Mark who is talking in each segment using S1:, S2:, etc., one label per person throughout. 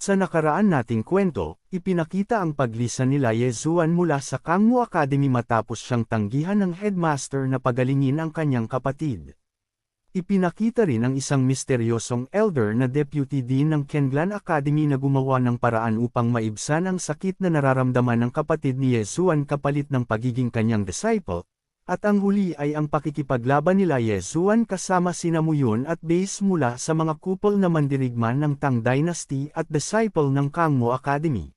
S1: Sa nakaraan nating kwento, ipinakita ang paglisan nila Yezuan mula sa Kangmo Academy matapos siyang tanggihan ng headmaster na pagalingin ang kanyang kapatid. Ipinakita rin ang isang misteryosong elder na deputy dean ng Kenlan Academy na gumawa ng paraan upang maibsan ang sakit na nararamdaman ng kapatid ni Yezuan kapalit ng pagiging kanyang disciple, at ang huli ay ang pakikipaglaban nila Yezuan kasama sina Muyon at Base mula sa mga kupol na mandirigman ng Tang Dynasty at disciple ng Kangmo Academy.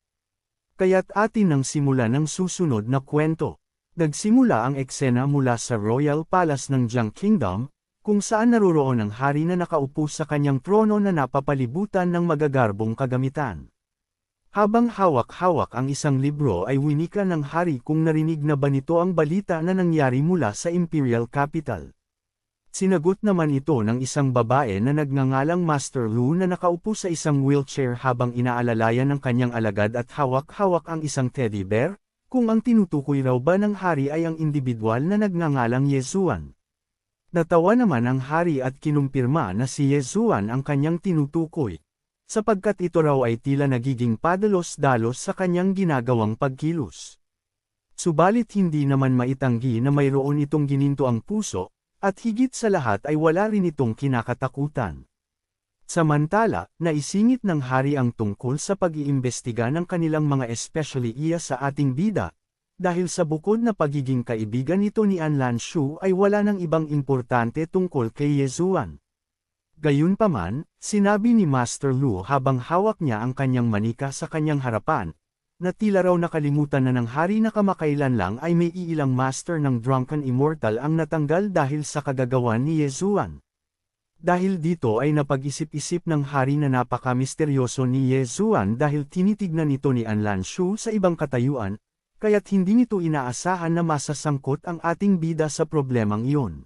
S1: Kaya't atin nang simulan ng susunod na kwento. Nagsimula ang eksena mula sa Royal Palace ng Jiang Kingdom, kung saan naroroon ang hari na nakaupo sa kanyang trono na napapalibutan ng magagarbong kagamitan. Habang hawak-hawak ang isang libro ay winika ng hari kung narinig na ba nito ang balita na nangyari mula sa Imperial Capital. Sinagot naman ito ng isang babae na nagngangalang Master Lu na nakaupo sa isang wheelchair habang inaalalayan ng kanyang alagad at hawak-hawak ang isang teddy bear, kung ang tinutukoy raw ba ng hari ay ang individual na nagngangalang Yezuan. Natawa naman ang hari at kinumpirma na si Yezuan ang kanyang tinutukoy, sapagkat ito raw ay tila nagiging padalos-dalos sa kanyang ginagawang pagkilos. Subalit hindi naman maitanggi na mayroon itong gininto ang puso, at higit sa lahat ay wala rin itong kinakatakutan. Samantala, naisingit ng hari ang tungkol sa pag-iimbestiga ng kanilang mga especially iya sa ating bida, dahil sa bukod na pagiging kaibigan nito ni Anlan Shu ay wala nang ibang importante tungkol kay Yezuan. Gayunpaman, sinabi ni Master Lu habang hawak niya ang kanyang manika sa kanyang harapan, na tila raw nakalimutan na ng hari na kamakailan lang ay may iilang master ng Drunken Immortal ang natanggal dahil sa kagagawan ni Yezuan. Dahil dito ay napag-isip-isip ng hari na napaka-misteryoso ni Yezuan dahil tinitignan ito ni Anlan Shu sa ibang katayuan, kaya't hindi nito inaasahan na masasangkot ang ating bida sa problemang iyon.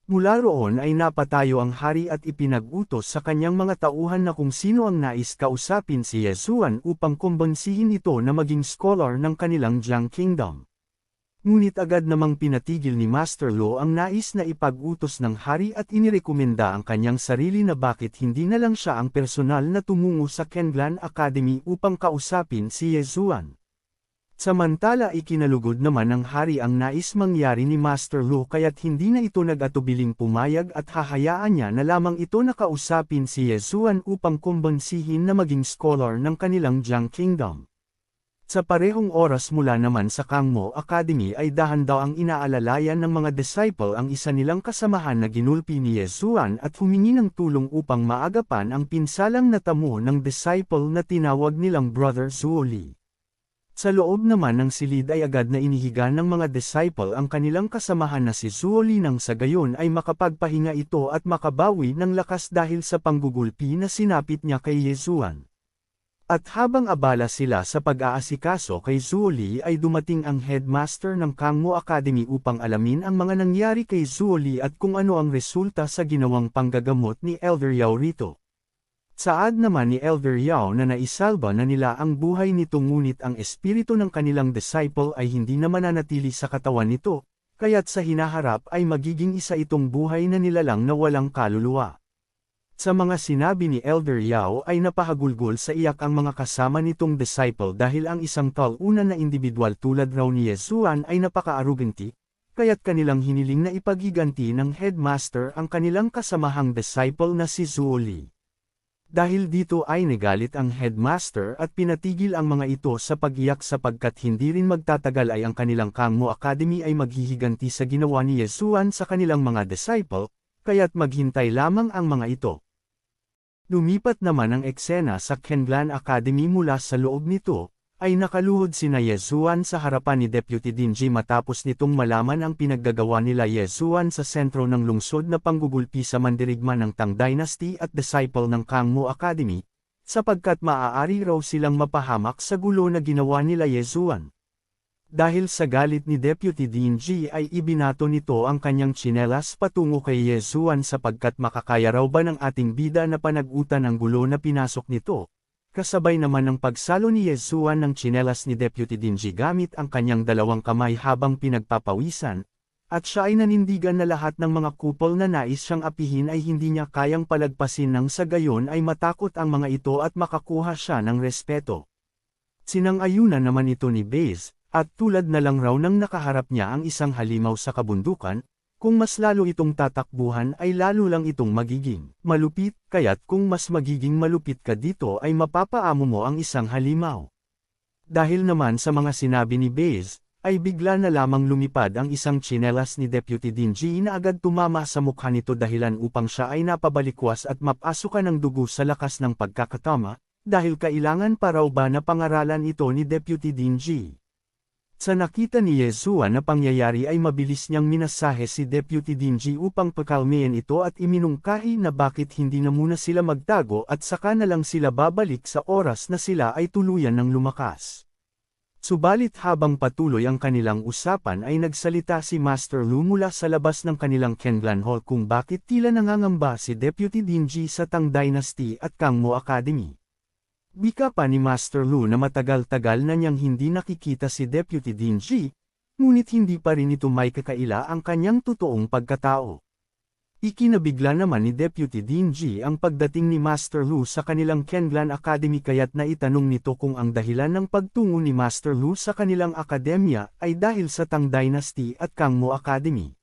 S1: Mula roon ay napatayo ang hari at ipinag-utos sa kanyang mga tauhan na kung sino ang nais kausapin si Yezuan upang kumbonsihin ito na maging scholar ng kanilang Jiang Kingdom. Ngunit agad namang pinatigil ni Master Lu ang nais na ipag-utos ng hari at inirekomenda ang kanyang sarili na bakit hindi na lang siya ang personal na tumungo sa Kenlan Academy upang kausapin si Yezuan. Samantala ikinalugod naman ng hari ang nais mangyari ni Master Lu kaya't hindi na ito nag-atubiling pumayag at hahayaan niya na lamang ito na kausapin si Yezuan upang kumbonsihin na maging scholar ng kanilang Jiang Kingdom. Sa parehong oras mula naman sa Kangmo Academy ay dahan-daw ang inaalalayan ng mga disciple ang isa nilang kasamahan na ginulpi ni Yezuan at humingi ng tulong upang maagapan ang pinsalang natamo ng disciple na tinawag nilang Brother Zuoli. Sa loob naman ng silid ay agad na inihiga ng mga disciple ang kanilang kasamahan na si Zuoli nang sa gayon ay makapagpahinga ito at makabawi ng lakas dahil sa panggugulpi na sinapit niya kay Yezuan. At habang abala sila sa pag-aasikaso kay Zuoli ay dumating ang headmaster ng Kangmo Academy upang alamin ang mga nangyari kay Zuoli at kung ano ang resulta sa ginawang panggagamot ni Elder Yao rito. Saad naman ni Elder Yao na naisalba na nila ang buhay nito ngunit ang espiritu ng kanilang disciple ay hindi na mananatili sa katawan nito, kaya't sa hinaharap ay magiging isa itong buhay na nilalang na walang kaluluwa. Sa mga sinabi ni Elder Yao ay napahagulgol sa iyak ang mga kasama nitong disciple dahil ang isang talunan na individual tulad raw ni Yezuan ay napaka-arroganti, kaya't kanilang hiniling na ipagiganti ng headmaster ang kanilang kasamahang disciple na si Zuoli. Dahil dito ay nagalit ang headmaster at pinatigil ang mga ito sa pag-iyak sapagkat hindi rin magtatagal ay ang kanilang Kangmo Academy ay maghihiganti sa ginawa ni Yezuan sa kanilang mga disciple, kaya't maghintay lamang ang mga ito. Lumipat naman ang eksena sa Kenlan Academy mula sa loob nito, ay nakaluhod sina Yezuan sa harapan ni Deputy Dinji matapos nitong malaman ang pinaggagawa nila Yezuan sa sentro ng lungsod na panggugulpi sa mandirigma ng Tang Dynasty at disciple ng Kangmo Academy, sapagkat maaari raw silang mapahamak sa gulo na ginawa nila Yezuan. Dahil sa galit ni Deputy Dinji ay ibinato nito ang kanyang tsinelas patungo kay Yezuan sapagkat makakaya raw ba ng ating bida na panagutan ang gulo na pinasok nito. Kasabay naman ng pagsalo ni Yezuan ng tsinelas ni Deputy Dinji gamit ang kanyang dalawang kamay habang pinagpapawisan, at siya ay nanindigan na lahat ng mga kupol na nais siyang apihin ay hindi niya kayang palagpasin nang sa gayon ay matakot ang mga ito at makakuha siya ng respeto. Sinang-ayunan naman ito ni Baze, at tulad na lang raw nang nakaharap niya ang isang halimaw sa kabundukan, kung mas lalo itong tatakbuhan ay lalo lang itong magiging malupit, kaya't kung mas magiging malupit ka dito ay mapapaamo mo ang isang halimaw. Dahil naman sa mga sinabi ni Baze, ay bigla na lamang lumipad ang isang tsinelas ni Deputy Dean G na agad tumama sa mukha nito dahilan upang siya ay napabalikwas at mapasukan ng dugo sa lakas ng pagkakatama, dahil kailangan pa raw ba na pangaralan ito ni Deputy Dean G. Sa nakita ni Yeshua na pangyayari ay mabilis niyang minasahe si Deputy Dean G upang pakalmayan ito at iminungkahi na bakit hindi na muna sila magtago at saka na lang sila babalik sa oras na sila ay tuluyan ng lumakas. Subalit habang patuloy ang kanilang usapan ay nagsalita si Master Lu mula sa labas ng kanilang Kenglan Hall kung bakit tila nangangamba si Deputy Dean G sa Tang Dynasty at Kangmo Academy. Bika pa ni Master Lu na matagal-tagal na niyang hindi nakikita si Deputy Dean G, ngunit hindi pa rin ito may kakaila ang kanyang totoong pagkatao. Ikinabigla naman ni Deputy Dean G ang pagdating ni Master Lu sa kanilang Kenglan Academy kaya't naitanong nito kung ang dahilan ng pagtungo ni Master Lu sa kanilang akademya ay dahil sa Tang Dynasty at Kangmo Academy.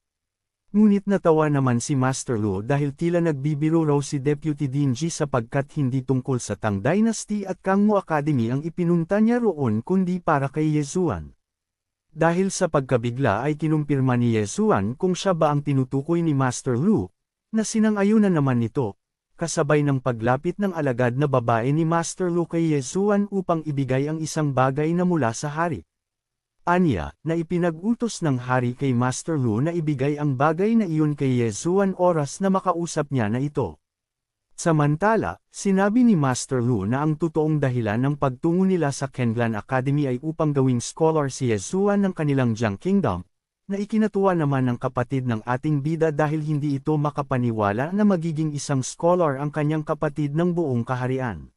S1: Ngunit natawa naman si Master Lu dahil tila nagbibiro raw si Deputy Dean G sapagkat hindi tungkol sa Tang Dynasty at Kangmo Academy ang ipinunta niya roon kundi para kay Yesuan. Dahil sa pagkabigla ay kinumpirma ni Yesuan kung siya ba ang tinutukoy ni Master Lu, na sinang-ayunan naman nito, kasabay ng paglapit ng alagad na babae ni Master Lu kay Yesuan upang ibigay ang isang bagay na mula sa hari. Anya, na ipinag-utos ng hari kay Master Lu na ibigay ang bagay na iyon kay Yesuan oras na makausap niya na ito. Samantala, sinabi ni Master Lu na ang totoong dahilan ng pagtungo nila sa Kenglan Academy ay upang gawing scholar si Yesuan ng kanilang Jiang Kingdom, na ikinatuwa naman ng kapatid ng ating bida dahil hindi ito makapaniwala na magiging isang scholar ang kanyang kapatid ng buong kaharian.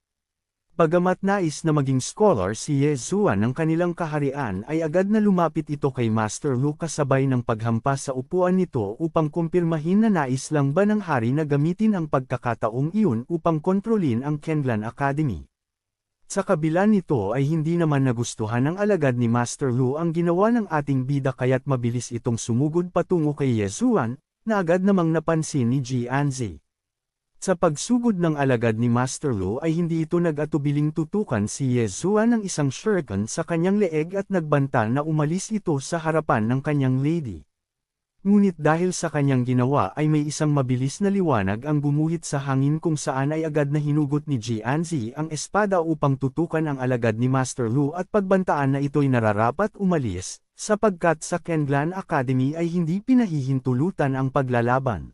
S1: Bagamat nais na maging scholar si Yesuan ng kanilang kaharian ay agad na lumapit ito kay Master Lu kasabay ng paghampas sa upuan nito upang kumpirmahin na nais lang ba ng hari na gamitin ang pagkakataong iyon upang kontrolin ang Kenglan Academy. Sa kabila nito ay hindi naman nagustuhan ng alagad ni Master Lu ang ginawa ng ating bida kaya't mabilis itong sumugod patungo kay Yesuan, na agad namang napansin ni Jianzi. Sa pagsugod ng alagad ni Master Lu ay hindi ito nag-atubiling tutukan si Yesuan ng isang shuriken sa kanyang leeg at nagbanta na umalis ito sa harapan ng kanyang lady. Ngunit dahil sa kanyang ginawa ay may isang mabilis na liwanag ang gumuhit sa hangin kung saan ay agad na hinugot ni Jianzi ang espada upang tutukan ang alagad ni Master Lu at pagbantaan na ito'y nararapat umalis, sapagkat sa Kenglan Academy ay hindi pinahihintulutan ang paglalaban.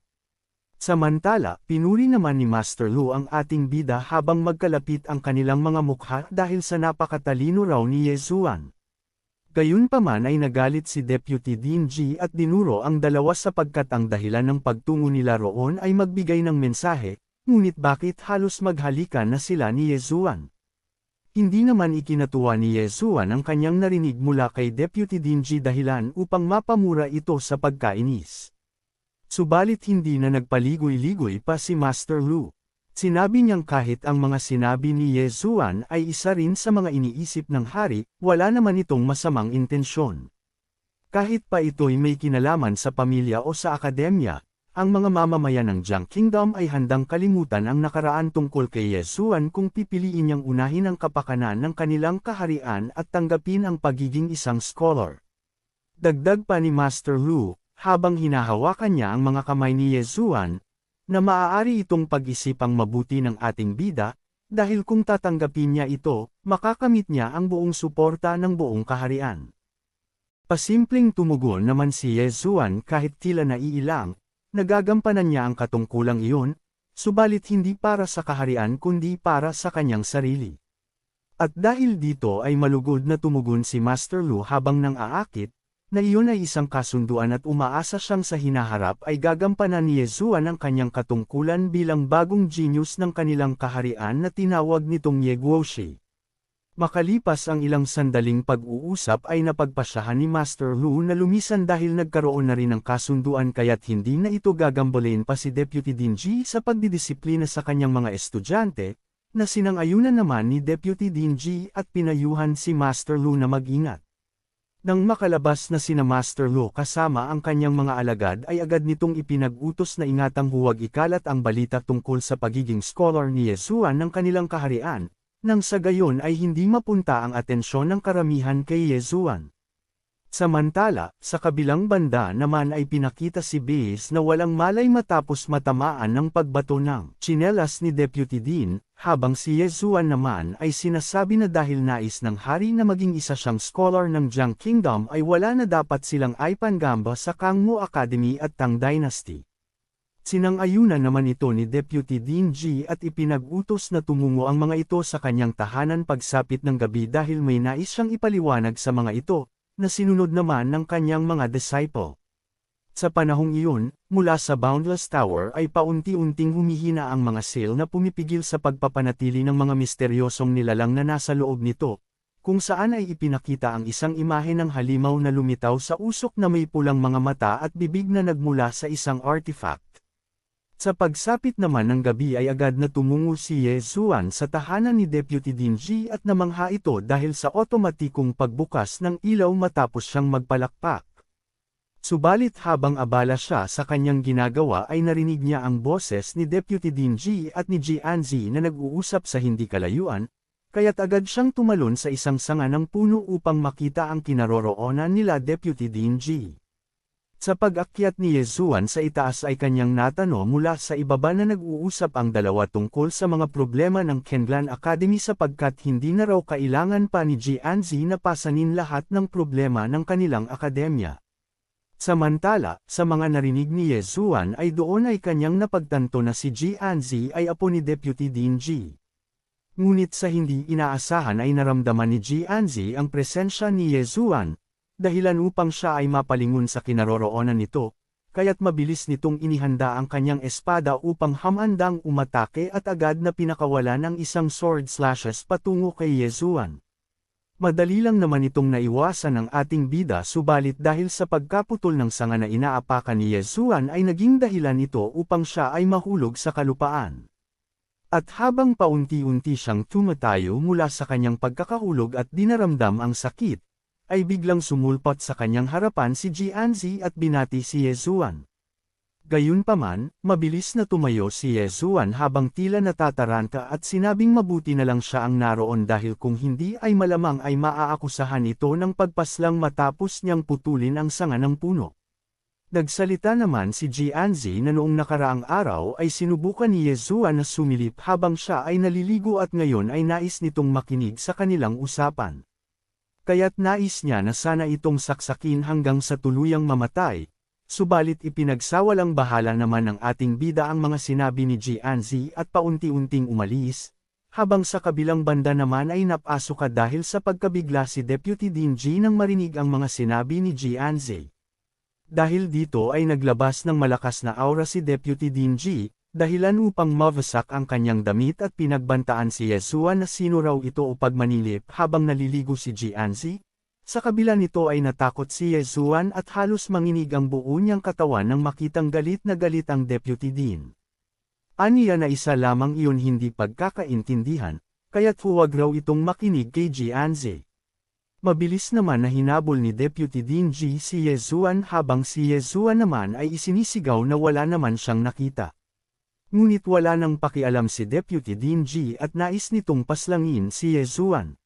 S1: Samantala, pinuri naman ni Master Lu ang ating bida habang magkalapit ang kanilang mga mukha dahil sa napakatalino raw ni Yesuan. Gayunpaman ay nagalit si Deputy Dean G at dinuro ang dalawa sapagkat ang dahilan ng pagtungo nila roon ay magbigay ng mensahe, ngunit bakit halos maghalikan na sila ni Yesuan? Hindi naman ikinatuwa ni Yesuan ang kanyang narinig mula kay Deputy Dean G dahilan upang mapamura ito sa pagkainis. Subalit hindi na nagpaligoy-ligoy pa si Master Lu. Sinabi niyang kahit ang mga sinabi ni Yesuan ay isa rin sa mga iniisip ng hari, wala naman itong masamang intensyon. Kahit pa ito'y may kinalaman sa pamilya o sa akademya, ang mga mamamayan ng Jiang Kingdom ay handang kalimutan ang nakaraan tungkol kay Yesuan kung pipiliin niyang unahin ang kapakanan ng kanilang kaharian at tanggapin ang pagiging isang scholar. Dagdag pa ni Master Lu, habang hinahawakan niya ang mga kamay ni Yesuan, na maaari itong pag-isipang mabuti ng ating bida, dahil kung tatanggapin niya ito, makakamit niya ang buong suporta ng buong kaharian. Pasimpleng tumugon naman si Yesuan kahit tila naiilang, nagagampanan niya ang katungkulang iyon, subalit hindi para sa kaharian kundi para sa kanyang sarili. At dahil dito ay malugod na tumugon si Master Lu habang nang-aakit, na iyon ay isang kasunduan at umaasa siyang sa hinaharap ay gagampanan ni Yesuan ang kanyang katungkulan bilang bagong genius ng kanilang kaharian na tinawag nitong Ye Guoshi. Makalipas ang ilang sandaling pag-uusap ay napagpasyahan ni Master Lu na lumisan dahil nagkaroon na rin ng kasunduan kaya't hindi na ito gagambolin pa si Deputy Dean G sa pagdidisiplina sa kanyang mga estudyante, na sinang-ayunan naman ni Deputy Dean G at pinayuhan si Master Lu na mag-ingat. Nang makalabas na sina Master Lu kasama ang kanyang mga alagad ay agad nitong ipinag-utos na ingatang huwag ikalat ang balita tungkol sa pagiging scholar ni Yezuan ng kanilang kaharian, nang sa gayon ay hindi mapunta ang atensyon ng karamihan kay Yezuan. Samantala, sa kabilang banda naman ay pinakita si Base na walang malay matapos matamaan ng pagbato ng tsinelas ni Deputy Dean, habang si Yezuan naman ay sinasabi na dahil nais ng hari na maging isa siyang scholar ng Jiang Kingdom ay wala na dapat silang ipanggamba sa Kangmo Academy at Tang Dynasty. Sinang-ayunan naman ito ni Deputy Dean G at ipinag-utos na tumungo ang mga ito sa kanyang tahanan pagsapit ng gabi dahil may nais siyang ipaliwanag sa mga ito, na sinunod naman ng kanyang mga disciple. Sa panahong iyon, mula sa Boundless Tower ay paunti-unting humihina ang mga sail na pumipigil sa pagpapanatili ng mga misteryosong nilalang na nasa loob nito, kung saan ay ipinakita ang isang imahe ng halimaw na lumitaw sa usok na may pulang mga mata at bibig na nagmula sa isang artifact. Sa pagsapit naman ng gabi ay agad na tumungo si Yezuan sa tahanan ni Deputy Dean G at namangha ito dahil sa otomatikong pagbukas ng ilaw matapos siyang magpalakpak. Subalit habang abala siya sa kanyang ginagawa ay narinig niya ang boses ni Deputy Dean G at ni Jianzi na nag-uusap sa hindi kalayuan, kaya't agad siyang tumalon sa isang sanga ng puno upang makita ang kinaroroonan nila Deputy Dean G. Sa pag-akyat ni Yezuan sa itaas ay kanyang natano mula sa ibaba na nag-uusap ang dalawa tungkol sa mga problema ng Kenlan Academy sapagkat hindi na raw kailangan pa ni Jianzi na pasanin lahat ng problema ng kanilang akademya. Samantala, sa mga narinig ni Yezuan ay doon ay kanyang napagtanto na si Jianzi ay apo ni Deputy Dean G. Ngunit sa hindi inaasahan ay naramdaman ni Jianzi ang presensya ni Yezuan, dahilan upang siya ay mapalingon sa kinaroroonan nito, kaya't mabilis nitong inihanda ang kanyang espada upang hamandang umatake at agad na pinakawala ng isang sword slashes patungo kay Yezuan. Madali lang naman itong naiwasan ng ating bida subalit dahil sa pagkaputol ng sanga na inaapakan ni Yezuan ay naging dahilan ito upang siya ay mahulog sa kalupaan. At habang paunti-unti siyang tumatayo mula sa kanyang pagkakahulog at dinaramdam ang sakit, ay biglang sumulpot sa kanyang harapan si Jianzi at binati si Yezuan. Gayunpaman, mabilis na tumayo si Yezuan habang tila natataranta at sinabing mabuti na lang siya ang naroon dahil kung hindi ay malamang ay maaakusahan ito ng pagpaslang matapos niyang putulin ang sanga ng puno. Nagsalita naman si Jianzi na noong nakaraang araw ay sinubukan ni Yezuan na sumilip habang siya ay naliligo at ngayon ay nais nitong makinig sa kanilang usapan. Kaya't nais niya na sana itong saksakin hanggang sa tuluyang mamatay, subalit ipinagsawalang bahala naman ng ating bida ang mga sinabi ni Jianzi at paunti-unting umalis, habang sa kabilang banda naman ay napasuka dahil sa pagkabigla si Deputy Dean G nang marinig ang mga sinabi ni Jianzi. Dahil dito ay naglabas ng malakas na aura si Deputy Dean G, dahilan upang mawasak ang kanyang damit at pinagbantaan si Yezuan na sino raw ito o pagmanilip habang naliligo si Jianzi. Sa kabila nito ay natakot si Yezuan at halos manginig ang buo niyang katawan nang makitang galit na galit ang Deputy Dean. Aniya na isa lamang iyon hindi pagkakaintindihan, kaya't huwag raw itong makinig kay Jianzi. Mabilis naman na hinabol ni Deputy Dean G si Yezuan habang si Yezuan naman ay isinisigaw na wala naman siyang nakita. Ngunit wala nang pakialam si Deputy Dean G at nais nitong paslangin si Yezuan.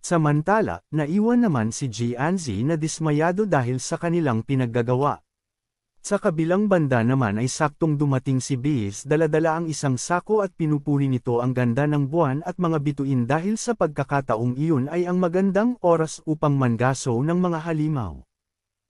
S1: Samantala, naiwan naman si Jianzi na dismayado dahil sa kanilang pinaggagawa. Sa kabilang banda naman ay saktong dumating si Base dala-dala ang isang sako at pinupuri nito ang ganda ng buwan at mga bituin dahil sa pagkakataong iyon ay ang magandang oras upang mangaso ng mga halimaw.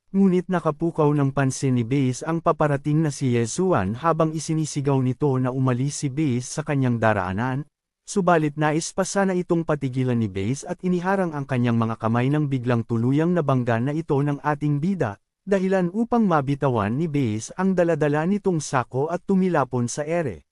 S1: Ngunit nakapukaw ng pansin ni Base ang paparating na si Yezuan habang isinisigaw nito na umalis si Base sa kanyang daraanan, subalit nais pa sana itong patigilan ni Base at iniharang ang kanyang mga kamay ng biglang tuluyang nabangga na ito ng ating bida, dahilan upang mabitawan ni Base ang daladala nitong sako at tumilapon sa ere.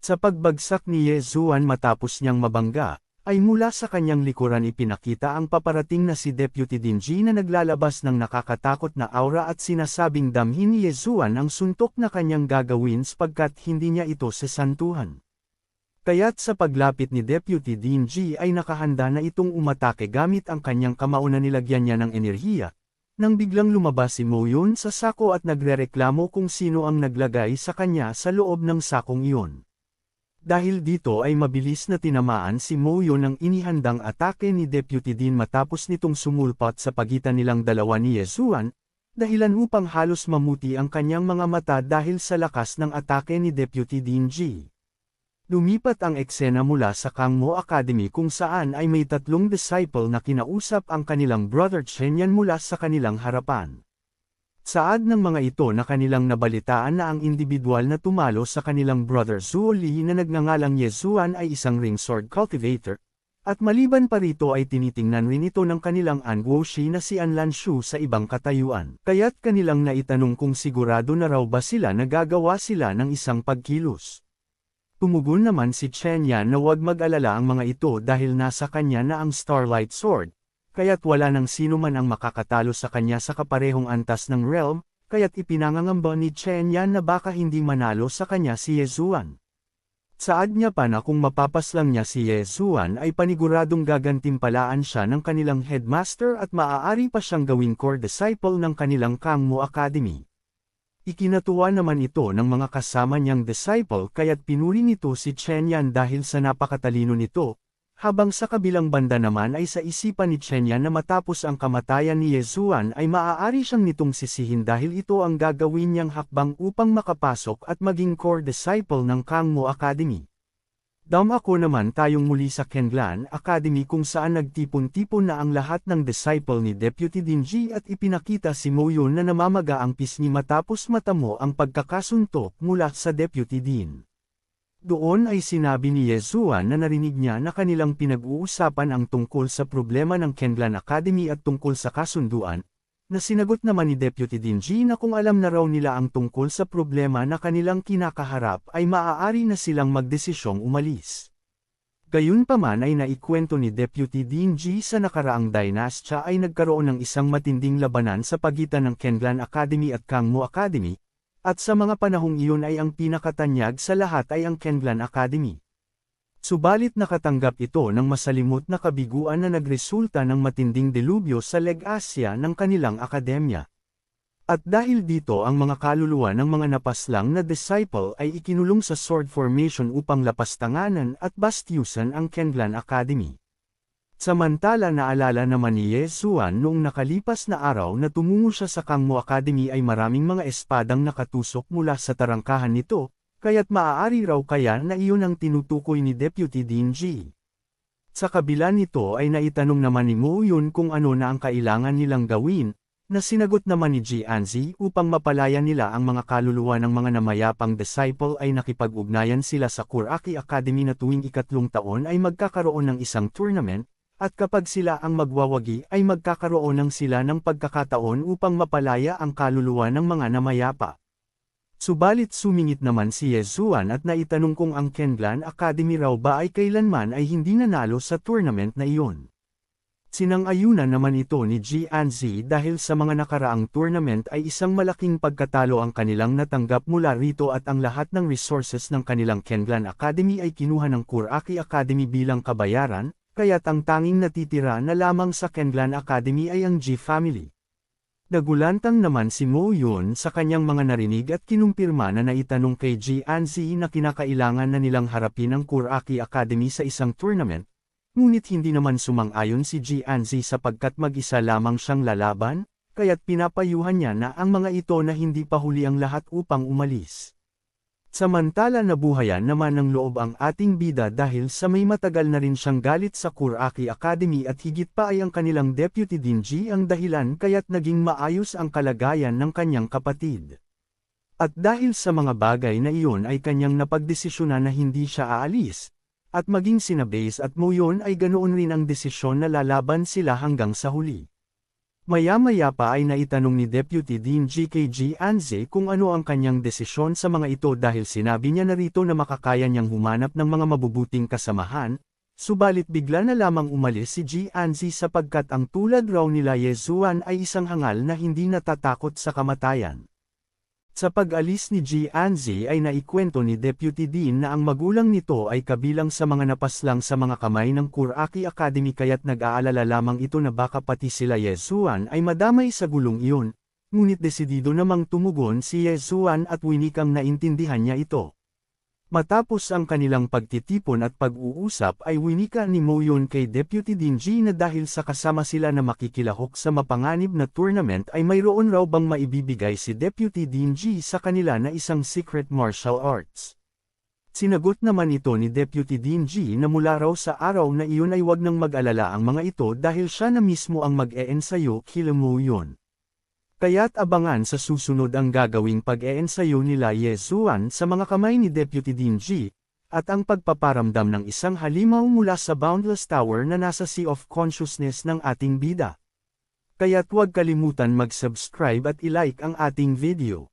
S1: Sa pagbagsak ni Yezuan matapos niyang mabangga, ay mula sa kanyang likuran ipinakita ang paparating na si Deputy Dingy na naglalabas ng nakakatakot na aura at sinasabing damhin ni Yezuan ang suntok na kanyang gagawin sapagkat hindi niya ito sesantuhan. Kaya't sa paglapit ni Deputy Dingy ay nakahanda na itong umatake gamit ang kanyang kamao na nilagyan niya ng enerhiya, nang biglang lumabas si Moyun sa sako at nagrereklamo kung sino ang naglagay sa kanya sa loob ng sakong iyon. Dahil dito ay mabilis na tinamaan si Moyun ng inihandang atake ni Deputy Din matapos nitong sumulpot sa pagitan nilang dalawa ni Yezuan, dahilan upang halos mamuti ang kanyang mga mata dahil sa lakas ng atake ni Deputy Dingy. Lumipat ang eksena mula sa Kangmo Academy kung saan ay may 3 disciple na kinausap ang kanilang brother Chenyan mula sa kanilang harapan. Saad ng mga ito na kanilang nabalitaan na ang individual na tumalo sa kanilang brother Zuo Li na nagngangalang Yezuan ay isang ring sword cultivator, at maliban pa rito ay tinitingnan rin ito ng kanilang Anguoshi na si Anlan Shu sa ibang katayuan. Kaya't kanilang naitanong kung sigurado na raw ba sila na gagawa sila ng isang pagkilos. Tumugon naman si Chen Yan na huwag mag-alala ang mga ito dahil nasa kanya na ang Starlight Sword, kaya't wala nang sino man ang makakatalo sa kanya sa kaparehong antas ng realm, kaya't ipinangangamba ni Chen Yan na baka hindi manalo sa kanya si Yezuan. Saad niya pa na kung mapapaslang niya si Yezuan ay paniguradong gagantimpalaan siya ng kanilang headmaster at maaari pa siyang gawing core disciple ng kanilang Kangmo Academy. Ikinatuwa naman ito ng mga kasama niyang disciple kaya't pinuri nito si Chen Yan dahil sa napakatalino nito, habang sa kabilang banda naman ay sa isipan ni Chen Yan na matapos ang kamatayan ni Yezuan ay maaari siyang nitong sisihin dahil ito ang gagawin niyang hakbang upang makapasok at maging core disciple ng Kangmo Academy. Dumako naman tayong muli sa Kenlan Academy kung saan nagtipon-tipon na ang lahat ng disciple ni Deputy Dingy at ipinakita si Moyun na namamaga ang pisngi matapos matamo ang pagkakasuntok mula sa Deputy Din. Doon ay sinabi ni Yezuan na narinig niya na kanilang pinag-uusapan ang tungkol sa problema ng Kenlan Academy at tungkol sa kasunduan, na sinagot naman ni Deputy Dingy na kung alam na raw nila ang tungkol sa problema na kanilang kinakaharap ay maaari na silang magdesisyong umalis. Gayunpaman ay naikwento ni Deputy Dingy sa nakaraang dynastia ay nagkaroon ng isang matinding labanan sa pagitan ng Kenlan Academy at Kangmo Academy, at sa mga panahong iyon ay ang pinakatanyag sa lahat ay ang Kenlan Academy. Subalit nakatanggap ito ng masalimot na kabiguan na nagresulta ng matinding delubyo sa Leg-Asya ng kanilang akademya. At dahil dito ang mga kaluluwa ng mga napaslang na disciple ay ikinulong sa sword formation upang lapastanganan at bastyusan ang Kenlan Academy. Samantala naalala naman ni Yezuan noong nakalipas na araw na tumungo siya sa Kangmo Academy ay maraming mga espadang nakatusok mula sa tarangkahan nito, kaya't maaari raw kaya na iyon ang tinutukoy ni Deputy Dingy. Sa kabila nito ay naitanong naman ni Moyun kung ano na ang kailangan nilang gawin, na sinagot naman ni Jianzi upang mapalaya nila ang mga kaluluwa ng mga namayapang disciple ay nakipag-ugnayan sila sa Kuraki Academy na tuwing 3 taon ay magkakaroon ng isang tournament, at kapag sila ang magwawagi ay magkakaroon ng sila ng pagkakataon upang mapalaya ang kaluluwa ng mga namayapa. Subalit sumingit naman si Yezuan at naitanong kung ang Kenlan Academy raw ba ay kailanman ay hindi nanalo sa tournament na iyon. Sinang-ayunan naman ito ni Jianzi dahil sa mga nakaraang tournament ay isang malaking pagkatalo ang kanilang natanggap mula rito at ang lahat ng resources ng kanilang Kenlan Academy ay kinuha ng Kuraki Academy bilang kabayaran, kaya't ang tanging natitira na lamang sa Kenlan Academy ay ang Ji family. Nagulantang naman si Moyun sa kanyang mga narinig at kinumpirma na naitanong kay Jianzi na kinakailangan na nilang harapin ang Kuraki Academy sa isang tournament, ngunit hindi naman sumang-ayon si Jianzi sapagkat mag-isa lamang siyang lalaban, kaya't pinapayuhan niya na ang mga ito na hindi pa huli ang lahat upang umalis. Samantala nabuhayan naman ng loob ang ating bida dahil sa may matagal na rin siyang galit sa Kuraki Academy at higit pa ay ang kanilang Deputy Dingy ang dahilan kaya't naging maayos ang kalagayan ng kanyang kapatid. At dahil sa mga bagay na iyon ay kanyang napagdesisyonan na hindi siya aalis, at maging sina Base at Moyun ay ganoon rin ang desisyon na lalaban sila hanggang sa huli. Maya-maya pa ay naitanong ni Deputy Dingy kay Jianzi kung ano ang kanyang desisyon sa mga ito dahil sinabi niya narito na makakaya niyang humanap ng mga mabubuting kasamahan, Subalit bigla na lamang umalis si Jianzi sapagkat ang tulad raw nila Yezuan ay isang hangal na hindi natatakot sa kamatayan. Sa pag-alis ni Jianzi ay naikwento ni Deputy Dean na ang magulang nito ay kabilang sa mga napaslang sa mga kamay ng Kuraki Academy kaya't nag-aalala lamang ito na baka pati sila Yezuan ay madamay sa gulong iyon, ngunit desidido namang tumugon si Yezuan at winikang naintindihan niya ito. Matapos ang kanilang pagtitipon at pag-uusap ay winika ni Moyon kay Deputy Dean G na dahil sa kasama sila na makikilahok sa mapanganib na tournament ay mayroon raw bang maibibigay si Deputy Dean G sa kanila na isang secret martial arts. Sinagot naman ito ni Deputy Dean G na mula raw sa araw na iyon ay wag nang mag-alala ang mga ito dahil siya na mismo ang mag-eensayo kila Moyon. Kaya't abangan sa susunod ang gagawing pag-eensayo nila Yezuan sa mga kamay ni Deputy Dean G, at ang pagpaparamdam ng isang halimaw mula sa Boundless Tower na nasa Sea of Consciousness ng ating bida. Kaya't huwag kalimutan mag-subscribe at i-like ang ating video.